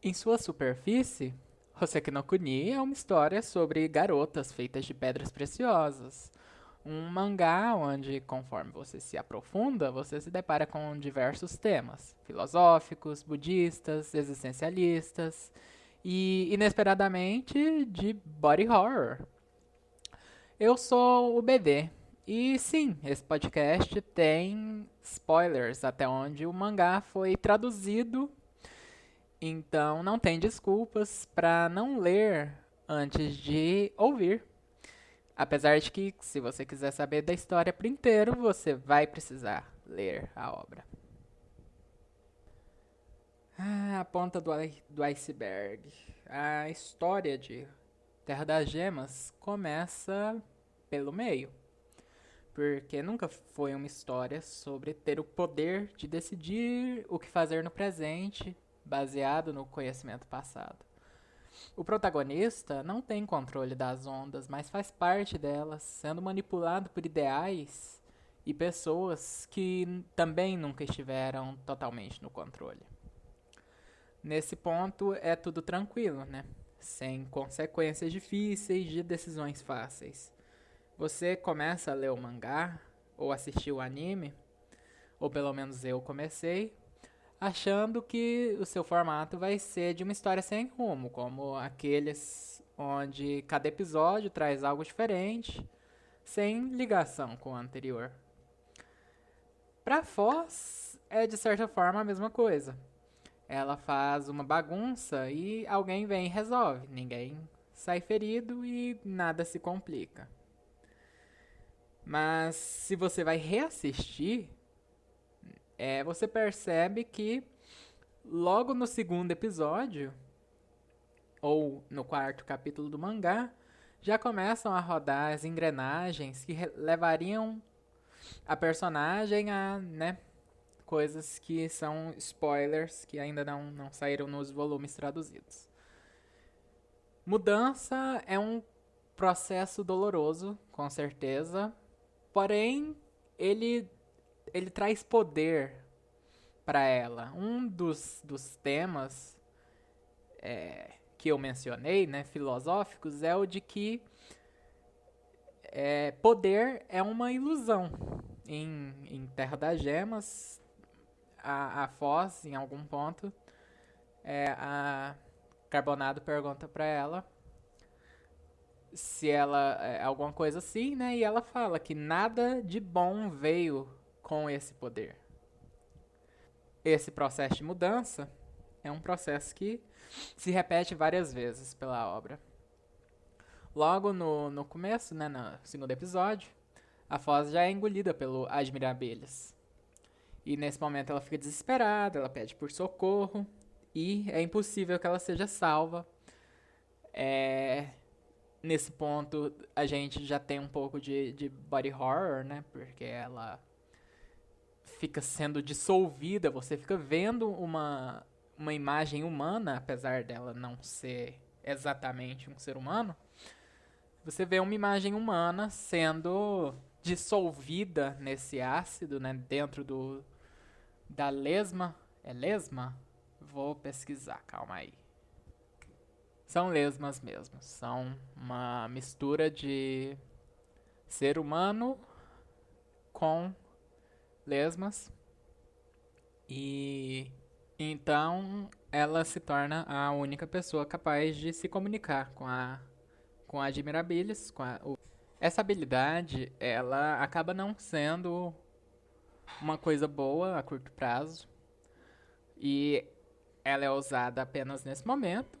Em sua superfície, Hoseki no Kuni é uma história sobre garotas feitas de pedras preciosas. Um mangá onde, conforme você se aprofunda, você se depara com diversos temas filosóficos, budistas, existencialistas e, inesperadamente, de body horror. Eu sou o BD. E sim, esse podcast tem spoilers até onde o mangá foi traduzido, então não tem desculpas para não ler antes de ouvir. Apesar de que, se você quiser saber da história por inteiro, você vai precisar ler a obra. A ponta do iceberg. A história de Terra das Gemas começa pelo meio. Porque nunca foi uma história sobre ter o poder de decidir o que fazer no presente, baseado no conhecimento passado. O protagonista não tem controle das ondas, mas faz parte delas, sendo manipulado por ideais e pessoas que também nunca estiveram totalmente no controle. Nesse ponto é tudo tranquilo, né? Sem consequências difíceis de decisões fáceis. Você começa a ler o mangá ou assistir o anime, ou pelo menos eu comecei, achando que o seu formato vai ser de uma história sem rumo, como aqueles onde cada episódio traz algo diferente, sem ligação com o anterior. Pra Foz é de certa forma a mesma coisa. Ela faz uma bagunça e alguém vem e resolve. Ninguém sai ferido e nada se complica. Mas se você vai reassistir, você percebe que logo no segundo episódio, ou no quarto capítulo do mangá, já começam a rodar as engrenagens que levariam a personagem a, né, coisas que são spoilers que ainda não saíram nos volumes traduzidos. Mudança é um processo doloroso, com certeza, porém ele, ele traz poder para ela. Um dos temas que eu mencionei, né, filosóficos, é o de que poder é uma ilusão. Em Terra das Gemas, a Foz, em algum ponto, a Carbonado pergunta pra ela se ela alguma coisa assim, né? E ela fala que nada de bom veio com esse poder. Esse processo de mudança é um processo que se repete várias vezes pela obra. Logo no começo, né, no segundo episódio, a Foz já é engolida pelo Admirabilis. E nesse momento ela fica desesperada, ela pede por socorro e é impossível que ela seja salva. É, Nesse ponto a gente já tem um pouco de body horror, né? Porque ela fica sendo dissolvida, você fica vendo uma imagem humana, apesar dela não ser exatamente um ser humano. Você vê uma imagem humana sendo dissolvida nesse ácido, né? Dentro da lesma. É lesma? Vou pesquisar, calma aí. São lesmas mesmo. São uma mistura de ser humano com lesmas. E então ela se torna a única pessoa capaz de se comunicar com a Admirabilis. Essa habilidade, ela acaba não sendo uma coisa boa a curto prazo. E ela é usada apenas nesse momento.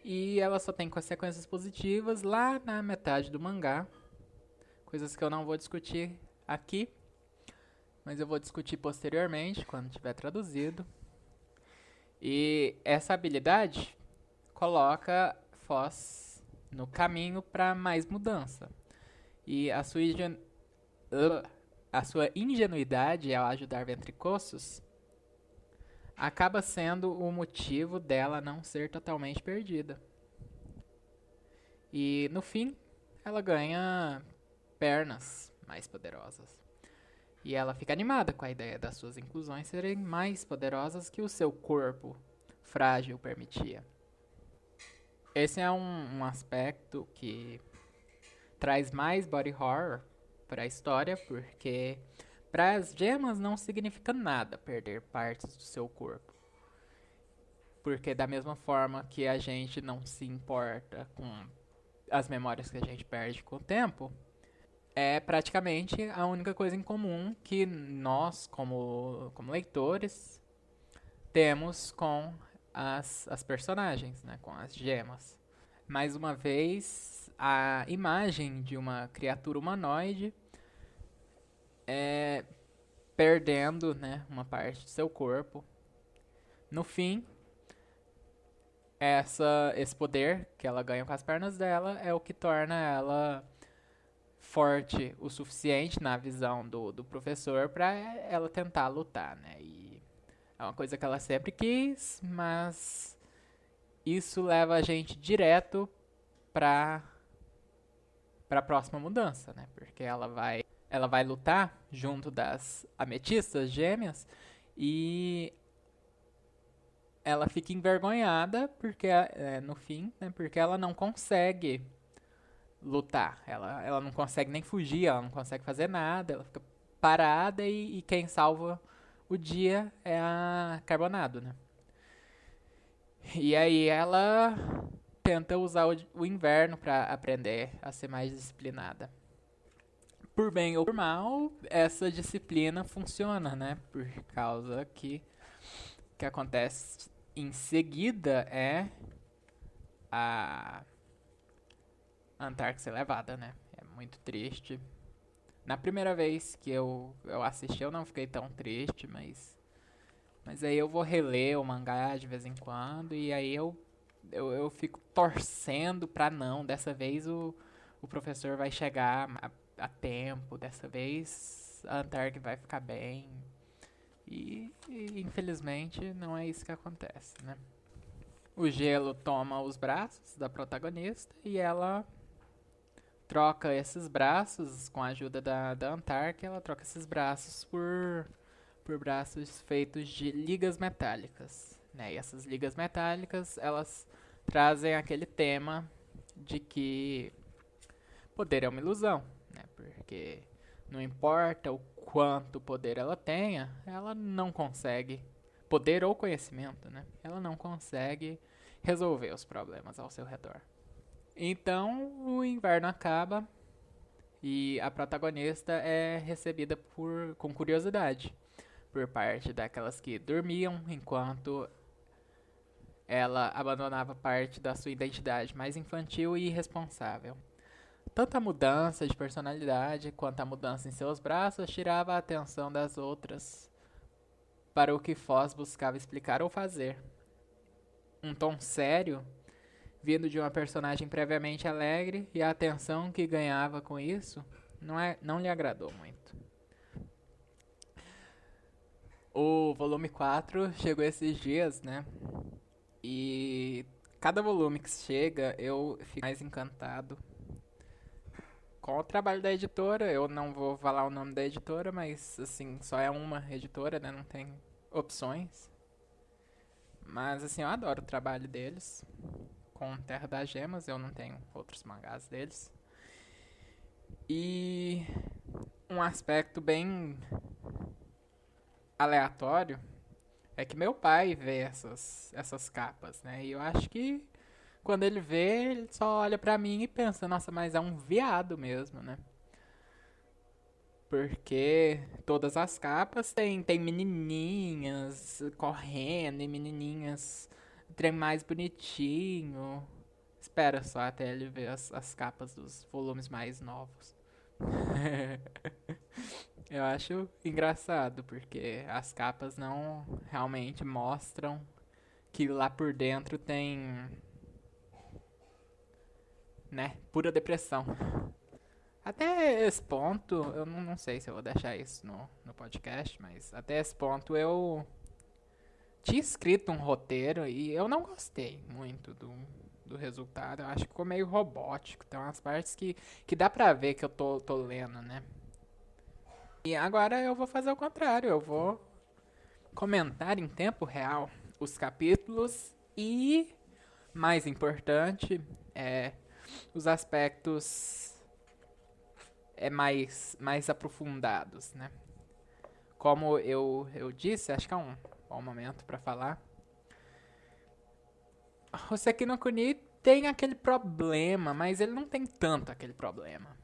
E ela só tem consequências positivas lá na metade do mangá. Coisas que eu não vou discutir aqui, mas eu vou discutir posteriormente, quando tiver traduzido. E essa habilidade coloca Foz no caminho para mais mudança. E a sua ingenuidade ao ajudar Ventricossos acaba sendo o motivo dela não ser totalmente perdida. E no fim, ela ganha pernas mais poderosas. E ela fica animada com a ideia das suas inclusões serem mais poderosas que o seu corpo frágil permitia. Esse é um aspecto que traz mais body horror para a história, porque para as gemas não significa nada perder partes do seu corpo. Porque da mesma forma que a gente não se importa com as memórias que a gente perde com o tempo, é praticamente a única coisa em comum que nós, como leitores, temos com as personagens, né, com as gemas. Mais uma vez, a imagem de uma criatura humanoide perdendo, né, uma parte de seu corpo. No fim, esse poder que ela ganha com as pernas dela é o que torna ela forte o suficiente na visão do professor para ela tentar lutar, né? E é uma coisa que ela sempre quis, mas isso leva a gente direto para a próxima mudança, né? Porque ela vai lutar junto das ametistas gêmeas e ela fica envergonhada porque no fim, né? Porque ela não consegue lutar. Ela não consegue nem fugir, ela não consegue fazer nada, ela fica parada e quem salva o dia é a Carbonado, né? E aí ela tenta usar o inverno pra aprender a ser mais disciplinada. Por bem ou por mal, essa disciplina funciona, né? Por causa que o que acontece em seguida é a Antártida ser levada, né? É muito triste. Na primeira vez que eu assisti, eu não fiquei tão triste, mas aí eu vou reler o mangá de vez em quando e aí eu fico torcendo pra não. Dessa vez o professor vai chegar a tempo, dessa vez a Antártida vai ficar bem. E infelizmente não é isso que acontece, né? O gelo toma os braços da protagonista e ela troca esses braços com a ajuda da Antártica, ela troca esses braços por braços feitos de ligas metálicas, né? E essas ligas metálicas, elas trazem aquele tema de que poder é uma ilusão, né? Porque não importa o quanto poder ela tenha, ela não consegue, poder ou conhecimento, né? Ela não consegue resolver os problemas ao seu redor. Então o inverno acaba e a protagonista é recebida com curiosidade por parte daquelas que dormiam enquanto ela abandonava parte da sua identidade mais infantil e irresponsável. Tanto a mudança de personalidade quanto a mudança em seus braços tirava a atenção das outras para o que Foz buscava explicar ou fazer. Um tom sério vindo de uma personagem previamente alegre e a atenção que ganhava com isso não lhe agradou muito. O volume 4 chegou esses dias, né? E cada volume que chega eu fico mais encantado com o trabalho da editora. Eu não vou falar o nome da editora, mas assim, só é uma editora, né? Não tem opções. Mas assim, eu adoro o trabalho deles. Com Terra das Gemas, eu não tenho outros mangás deles. E um aspecto bem aleatório é que meu pai vê essas capas, né? E eu acho que quando ele vê, ele só olha pra mim e pensa, nossa, mas é um viado mesmo, né? Porque todas as capas tem menininhas correndo e menininhas trem mais bonitinho. Espera só até ele ver as capas dos volumes mais novos. Eu acho engraçado, porque as capas não realmente mostram que lá por dentro tem, né, pura depressão. Até esse ponto, eu não sei se eu vou deixar isso no podcast, mas até esse ponto eu tinha escrito um roteiro e eu não gostei muito do resultado. Eu acho que ficou meio robótico. Tem umas partes que dá pra ver que eu tô lendo, né? E agora eu vou fazer o contrário. Eu vou comentar em tempo real os capítulos e, mais importante, os aspectos mais aprofundados, né? Como eu disse, acho que é um bom momento para falar. O Hoseki no Kuni tem aquele problema, mas ele não tem tanto aquele problema.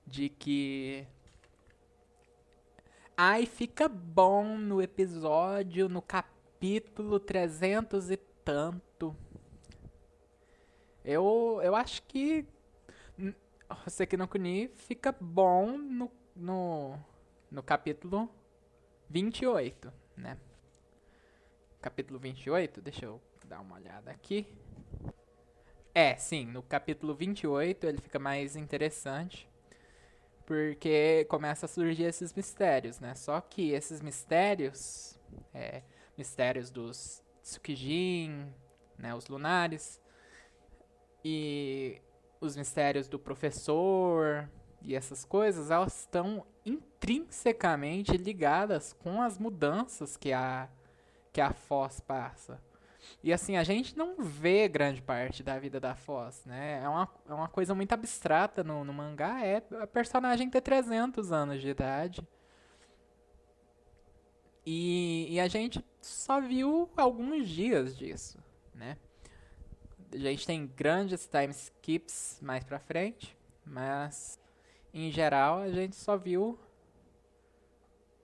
De que... Ai, fica bom no episódio, no capítulo 300 e tanto. Eu acho que Hoseki no Kuni fica bom no capítulo 28, né? Capítulo 28, deixa eu dar uma olhada aqui. Sim, no capítulo 28 ele fica mais interessante, porque começa a surgir esses mistérios, né? Só que esses mistérios, mistérios dos Tsukijin, né, os lunares, e os mistérios do professor e essas coisas, elas estão intrinsecamente ligadas com as mudanças que a Foz passa. E assim, a gente não vê grande parte da vida da Foz, né? É uma coisa muito abstrata no mangá, é a personagem ter 300 anos de idade. E a gente só viu alguns dias disso, né? A gente tem grandes time skips mais pra frente, mas em geral a gente só viu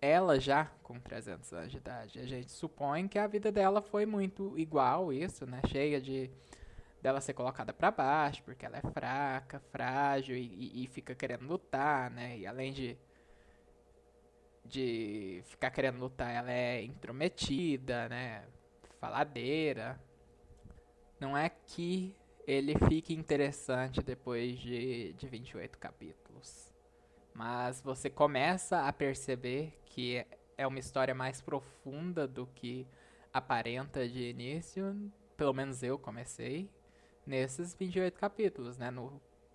ela já com 300 anos de idade. A gente supõe que a vida dela foi muito igual isso, né? Cheia de dela ser colocada pra baixo, porque ela é fraca, frágil e fica querendo lutar, né? E além de ficar querendo lutar, ela é intrometida, né? Faladeira. Não é que ele fique interessante depois de 28 capítulos. Mas você começa a perceber que é uma história mais profunda do que aparenta de início. Pelo menos eu comecei nesses 28 capítulos, né?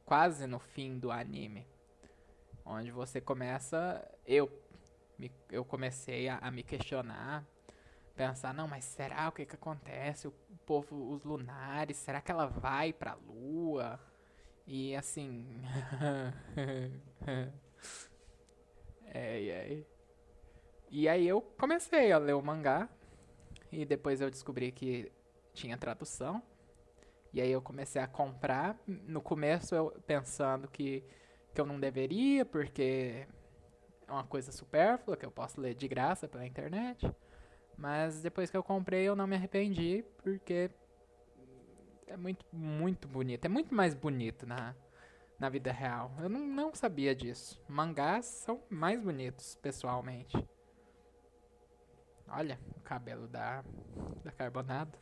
Quase no fim do anime. Onde você começa... Eu comecei a me questionar, pensar, não, mas será o que acontece? O povo, os lunares, será que ela vai pra lua? E assim... E aí eu comecei a ler o mangá. E depois eu descobri que tinha tradução. E aí eu comecei a comprar. No começo eu pensando que eu não deveria, porque é uma coisa supérflua, que eu posso ler de graça pela internet. Mas depois que eu comprei eu não me arrependi, porque é muito, muito bonito. É muito mais bonito na vida real. Eu não sabia disso. Mangás são mais bonitos, pessoalmente. Olha o cabelo da Carbonado.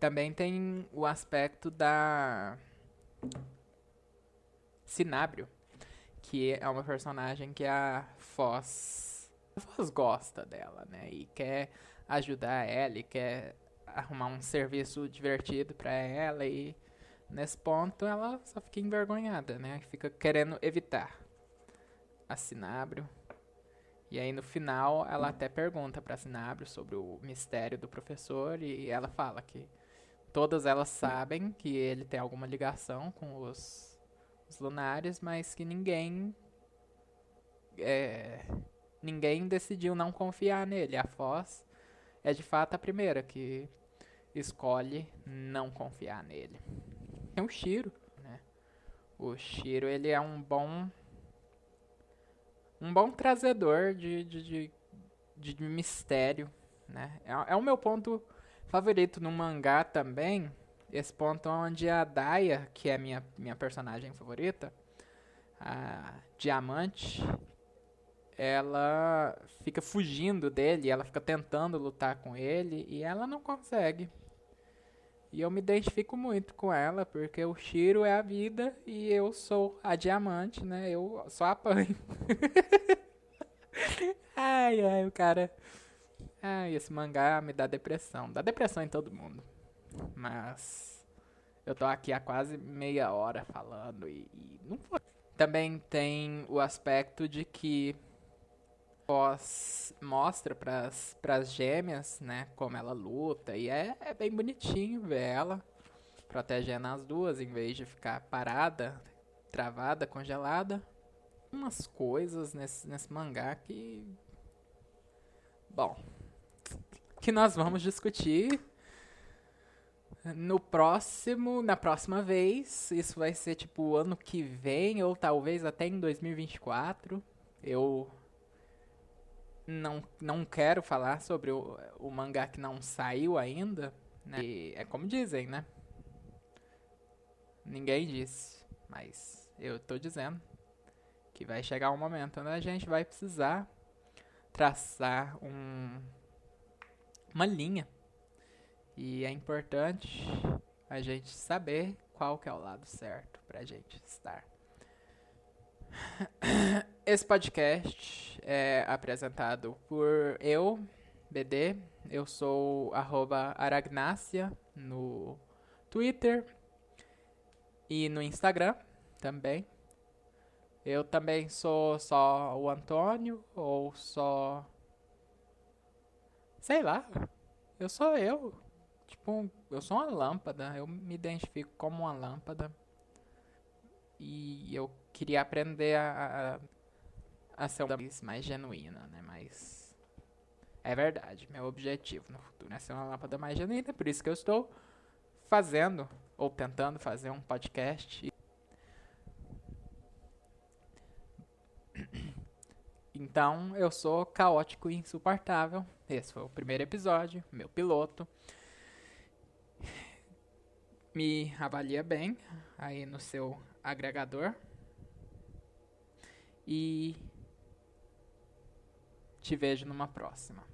Também tem o aspecto da Cinábrio, que é uma personagem que a Foz gosta dela, né? E quer ajudar ela e quer arrumar um serviço divertido pra ela. E nesse ponto ela só fica envergonhada, né? Fica querendo evitar a Cinábrio. E aí no final ela até pergunta pra Cinábrio sobre o mistério do professor e ela fala que todas elas sabem que ele tem alguma ligação com os lunares, mas que ninguém decidiu não confiar nele. A Foz é de fato a primeira que escolhe não confiar nele. Tem o Shiro, né? O Shiro, ele é um bom trazedor de mistério, né? É o meu ponto favorito no mangá também. Esse ponto onde a Daya, que é minha personagem favorita, a Diamante, ela fica fugindo dele, ela fica tentando lutar com ele e ela não consegue. E eu me identifico muito com ela, porque o Shiro é a vida e eu sou a Diamante, né? Eu só apanho. Ai, ai, o cara. Ai, esse mangá me dá depressão. Dá depressão em todo mundo. Mas eu tô aqui há quase meia hora falando e não foi. Também tem o aspecto de que Mostra pras gêmeas, né, como ela luta. E é bem bonitinho ver ela protegendo as duas em vez de ficar parada, travada, congelada. Umas coisas nesse mangá que. Bom, que nós vamos discutir na próxima vez. Isso vai ser tipo ano que vem, ou talvez até em 2024. Eu não quero falar sobre o mangá que não saiu ainda, né? E é como dizem, né? Ninguém disse, mas eu tô dizendo que vai chegar um momento onde a gente vai precisar traçar uma linha. E é importante a gente saber qual que é o lado certo pra gente estar. Esse podcast é apresentado por eu, BD. Eu sou @aragnácia no Twitter e no Instagram também. Eu também sou só o Antônio, ou só. Sei lá, eu sou eu. Tipo, eu sou uma lâmpada, eu me identifico como uma lâmpada. E eu queria aprender a ser uma vez mais genuína, né? Mas é verdade, meu objetivo no futuro é ser uma lâmpada mais genuína, por isso que eu estou fazendo, ou tentando fazer um podcast. Então, eu sou caótico e insuportável. Esse foi o primeiro episódio, meu piloto. Me avalia bem aí no seu agregador. E te vejo numa próxima.